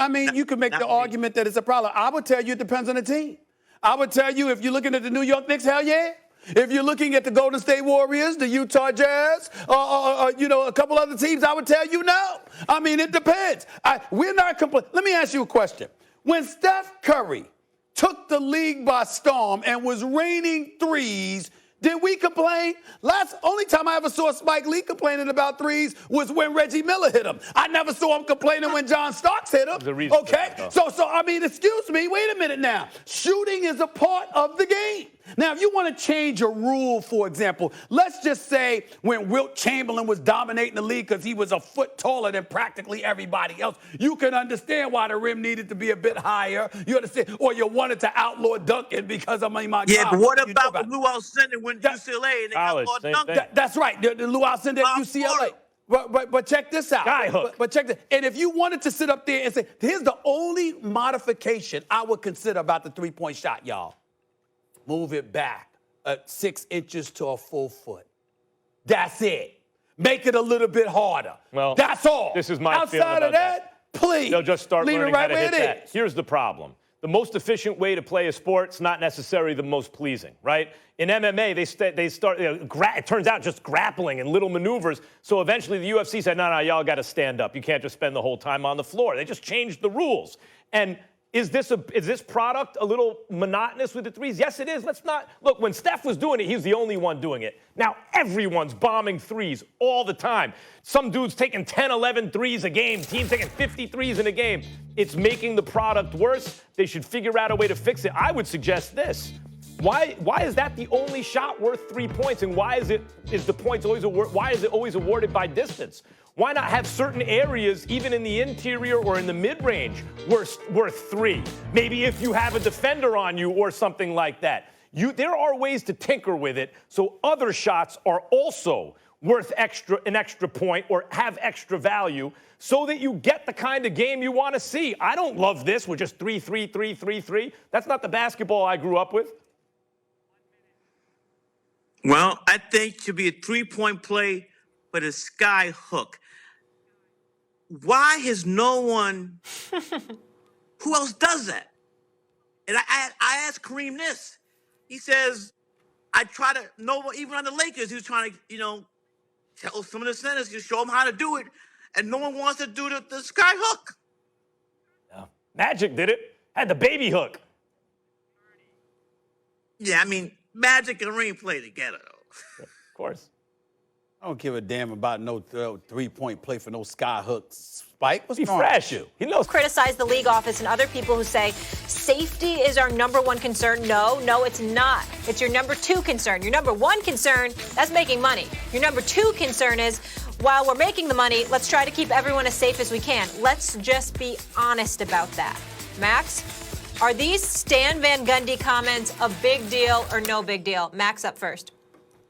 I mean, you can make the argument that it's a problem. I would tell you it depends on the team. I would tell you if you're looking at the New York Knicks, hell yeah. If you're looking at the Golden State Warriors, the Utah Jazz, a couple other teams, I would tell you no. I mean, it depends. We're not complaining. Let me ask you a question. When Steph Curry took the league by storm and was raining threes, did we complain? Only time I ever saw Spike Lee complaining about threes was when Reggie Miller hit him. I never saw him complaining when John Starks hit him. Okay? So I mean, excuse me, wait a minute now. Shooting is a part of the game. Now, if you want to change a rule, for example, let's just say when Wilt Chamberlain was dominating the league because he was a foot taller than practically everybody else, you can understand why the rim needed to be a bit higher. You understand? Or you wanted to outlaw Duncan because, my God. Yeah, but what about when Lou Alcindor went to UCLA and they outlawed Duncan? That's right. The Lou Alcindor at UCLA. But check this out. But check this. And if you wanted to sit up there and say, here's the only modification I would consider about the three-point shot, y'all. Move it back 6 inches to a full foot. That's it. Make it a little bit harder. Well, that's all. This is my feeling Outside about of that, please. They'll just start leave learning it right how to hit where that. it is. Here's the problem. The most efficient way to play a sport's not necessarily the most pleasing, right? In MMA, they start, it turns out, just grappling and little maneuvers. So eventually the UFC said, no, y'all got to stand up. You can't just spend the whole time on the floor. They just changed the rules. And is this product a little monotonous with the threes? Yes, it is. Let's not look. When Steph was doing it, he was the only one doing it. Now everyone's bombing threes all the time. Some dude's taking 10, 11 threes a game. Teams taking 50 threes in a game. It's making the product worse. They should figure out a way to fix it. I would suggest this. Why is that the only shot worth 3 points? And why is it always awarded by distance? Why not have certain areas, even in the interior or in the mid-range, worth 3? Maybe if you have a defender on you or something like that. There are ways to tinker with it so other shots are also worth an extra point or have extra value so that you get the kind of game you want to see. I don't love this with just 3, 3, 3, 3, 3. That's not the basketball I grew up with. Well, I think it should be a three-point play, but a sky hook. Why has no one, who else does that? And I asked Kareem this. He says, even on the Lakers, he was trying to, tell some of the centers, to show them how to do it. And no one wants to do the sky hook. Yeah. Magic did it. Had the baby hook. Yeah, I mean, Magic and Kareem play together, though. Of course. I don't give a damn about no three-point play for no sky hook. Spike, what's He's wrong fresh. with you? He knows. Criticize the league office and other people who say safety is our number one concern. No, it's not. It's your number 2 concern. Your number 1 concern, that's making money. Your number 2 concern is, while we're making the money, let's try to keep everyone as safe as we can. Let's just be honest about that. Max, are these Stan Van Gundy comments a big deal or no big deal? Max, up first.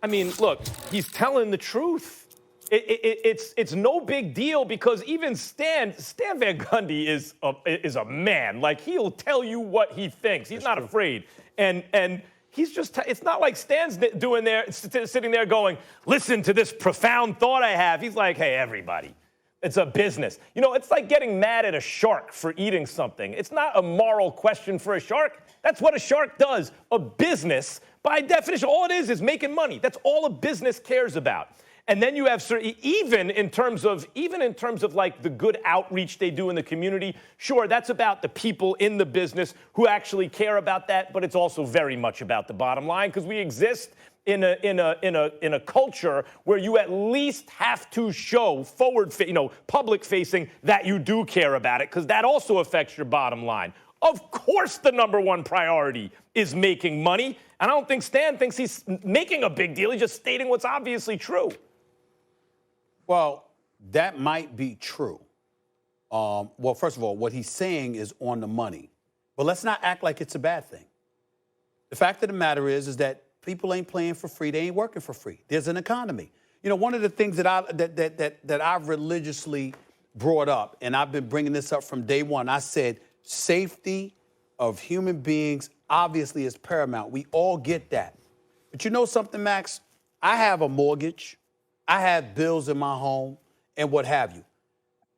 I mean, look, he's telling the truth. It's no big deal because even Stan Van Gundy is a man. Like, he'll tell you what he thinks. He's not afraid. And he's just, it's not like Stan's sitting there going, listen to this profound thought I have. He's like, hey, everybody. It's a business. It's like getting mad at a shark for eating something. It's not a moral question for a shark. That's what a shark does. A business, by definition, all it is making money. That's all a business cares about. And then you have even in terms of like the good outreach they do in the community. Sure, that's about the people in the business who actually care about that, but it's also very much about the bottom line because we exist in a culture where you at least have to show public facing that you do care about it because that also affects your bottom line. Of course, the number 1 priority is making money. And I don't think Stan thinks he's making a big deal. He's just stating what's obviously true. Well, that might be true. Well, first of all, what he's saying is on the money. But let's not act like it's a bad thing. The fact of the matter is that people ain't playing for free. They ain't working for free. There's an economy. One of the things that I've religiously brought up, and I've been bringing this up from day one, I said safety of human beings obviously is paramount. We all get that. But you know something, Max? I have a mortgage. I have bills in my home and what have you.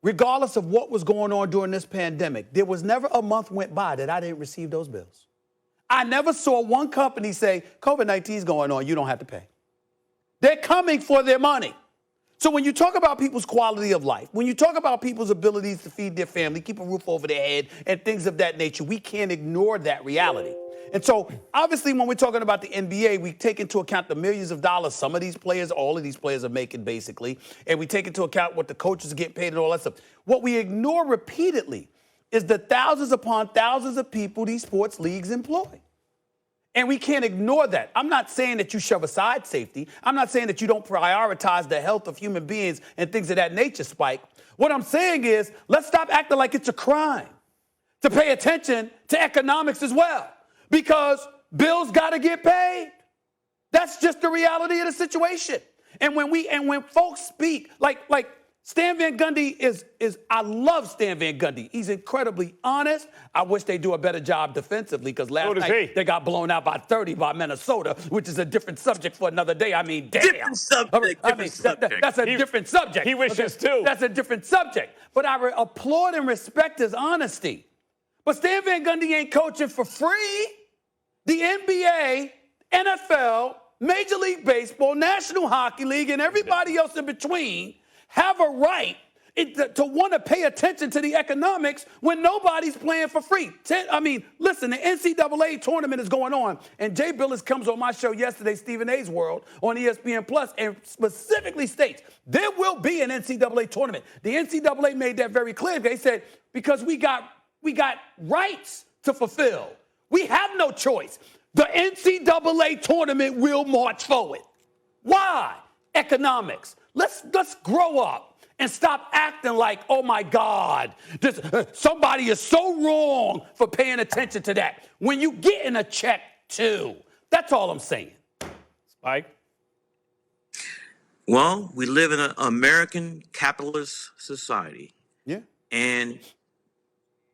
regardless of what was going on during this pandemic, there was never a month went by that I didn't receive those bills. I never saw one company say, COVID-19 is going on, you don't have to pay. They're coming for their money. So when you talk about people's quality of life, when you talk about people's abilities to feed their family, keep a roof over their head, and things of that nature, we can't ignore that reality. And so, obviously, when we're talking about the NBA, we take into account the millions of dollars some of these players, all of these players are making, basically, and we take into account what the coaches are getting paid and all that stuff. What we ignore repeatedly is the thousands upon thousands of people these sports leagues employ. And we can't ignore that. I'm not saying that you shove aside safety. I'm not saying that you don't prioritize the health of human beings and things of that nature, Spike. What I'm saying is, let's stop acting like it's a crime to pay attention to economics as well. Because bills got to get paid. That's just the reality of the situation. And when folks speak, like Stan Van Gundy is I love Stan Van Gundy. He's incredibly honest. I wish they do a better job defensively because last night they got blown out by 30 by Minnesota, which is a different subject for another day. I mean, damn. Different subject. That's a different subject. He wishes too. That's a different subject. But I applaud and respect his honesty. But Stan Van Gundy ain't coaching for free. The NBA, NFL, Major League Baseball, National Hockey League, and everybody else in between have a right to want to pay attention to the economics when nobody's playing for free. Listen, the NCAA tournament is going on, and Jay Billis comes on my show yesterday, Stephen A's World, on ESPN Plus, and specifically states there will be an NCAA tournament. The NCAA made that very clear. They said, because we got rights to fulfill. We have no choice. The NCAA tournament will march forward. Why? Economics. Let's grow up and stop acting like, oh my God, somebody is so wrong for paying attention to that. When you getting a check too. That's all I'm saying. Spike? Well, we live in an American capitalist society. Yeah. And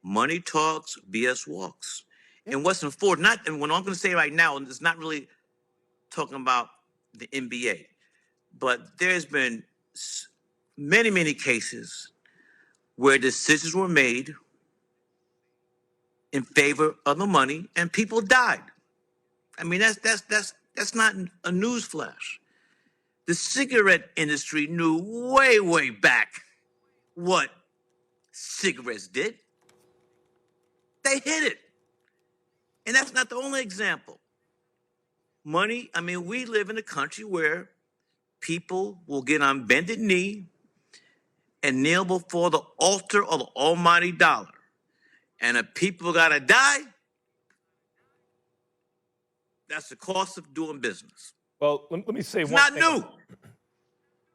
money talks, BS walks. And what's important, and what I'm going to say right now, is not really talking about the NBA, but there's been many, many cases where decisions were made in favor of the money and people died. I mean, that's not a news flash. The cigarette industry knew way, way back what cigarettes did. They hid it. And that's not the only example. Money, we live in a country where people will get on bended knee and kneel before the altar of the almighty dollar. And if people gotta die, that's the cost of doing business. Well, let me say It's one not thing.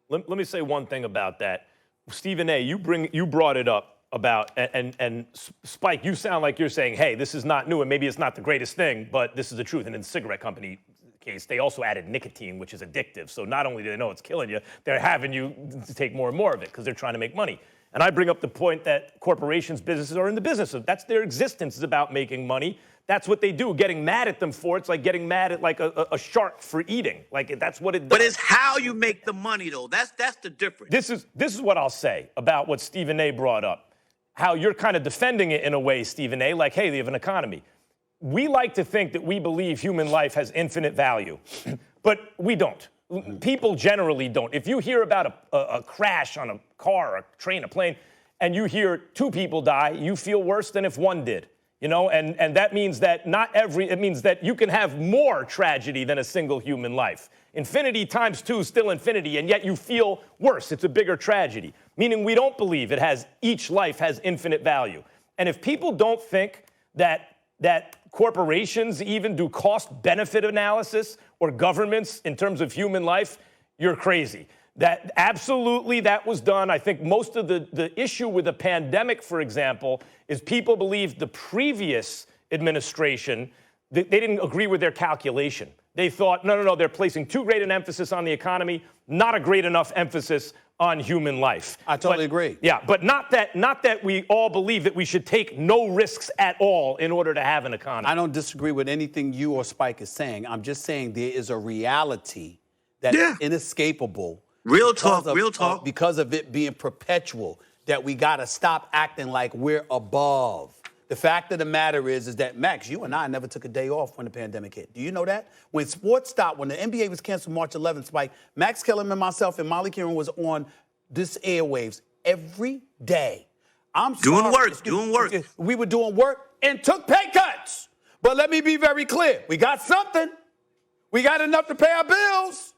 new. Let me say one thing about that. Stephen A., you brought it up about, and Spike, you sound like you're saying, hey, this is not new, and maybe it's not the greatest thing, but this is the truth. And in the cigarette company case, they also added nicotine, which is addictive. So not only do they know it's killing you, they're having you to take more and more of it because they're trying to make money. And I bring up the point that corporations, businesses are in the business of, that's their existence is about making money. That's what they do. Getting mad at them for it's like getting mad at like a shark for eating. Like that's what it does. But it's how you make the money, though. That's the difference. This is what I'll say about what Stephen A. brought up. How you're kind of defending it in a way, Stephen A., like, hey, they have an economy. We like to think that we believe human life has infinite value, but we don't. People generally don't. If you hear about a crash on a car, a train, a plane, and you hear 2 people die, you feel worse than if 1 did. You know, and that means that it means that you can have more tragedy than a single human life. Infinity times 2 is still infinity, and yet you feel worse. It's a bigger tragedy, meaning we don't believe each life has infinite value. And if people don't think that corporations even do cost-benefit analysis or governments in terms of human life, you're crazy. That absolutely that was done. I think most of the issue with the pandemic, for example, is people believe the previous administration, they didn't agree with their calculation. They thought, no, they're placing too great an emphasis on the economy, not a great enough emphasis on human life. I totally agree. Yeah, but not that we all believe that we should take no risks at all in order to have an economy. I don't disagree with anything you or Spike is saying. I'm just saying there is a reality that is inescapable. Real talk. Because of it being perpetual. that we got to stop acting like we're above. The fact of the matter is that, Max, you and I never took a day off when the pandemic hit. Do you know that? When sports stopped, when the NBA was canceled March 11th, Spike, Max Kellerman, myself, and Molly Kieran was on this airwaves every day. Doing work. We were doing work and took pay cuts. But let me be very clear. We got something. We got enough to pay our bills.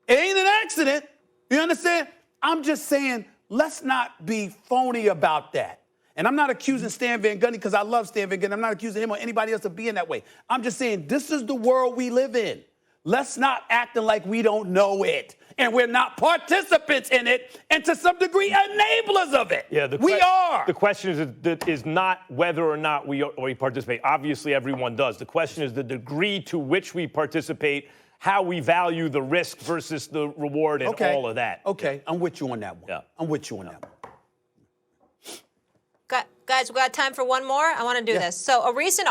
It ain't an accident. You understand? I'm just saying, let's not be phony about that. And I'm not accusing Stan Van Gundy because I love Stan Van Gundy. I'm not accusing him or anybody else of being that way. I'm just saying this is the world we live in. Let's not acting like we don't know it. And we're not participants in it and to some degree enablers of it. Yeah, we are. The question is not whether or not we participate. Obviously, everyone does. The question is the degree to which we participate, how we value the risk versus the reward and all of that. Okay, I'm with you on that one. Yeah. I'm with you on that one. Guys, we got time for one more. I want to do this. So a recent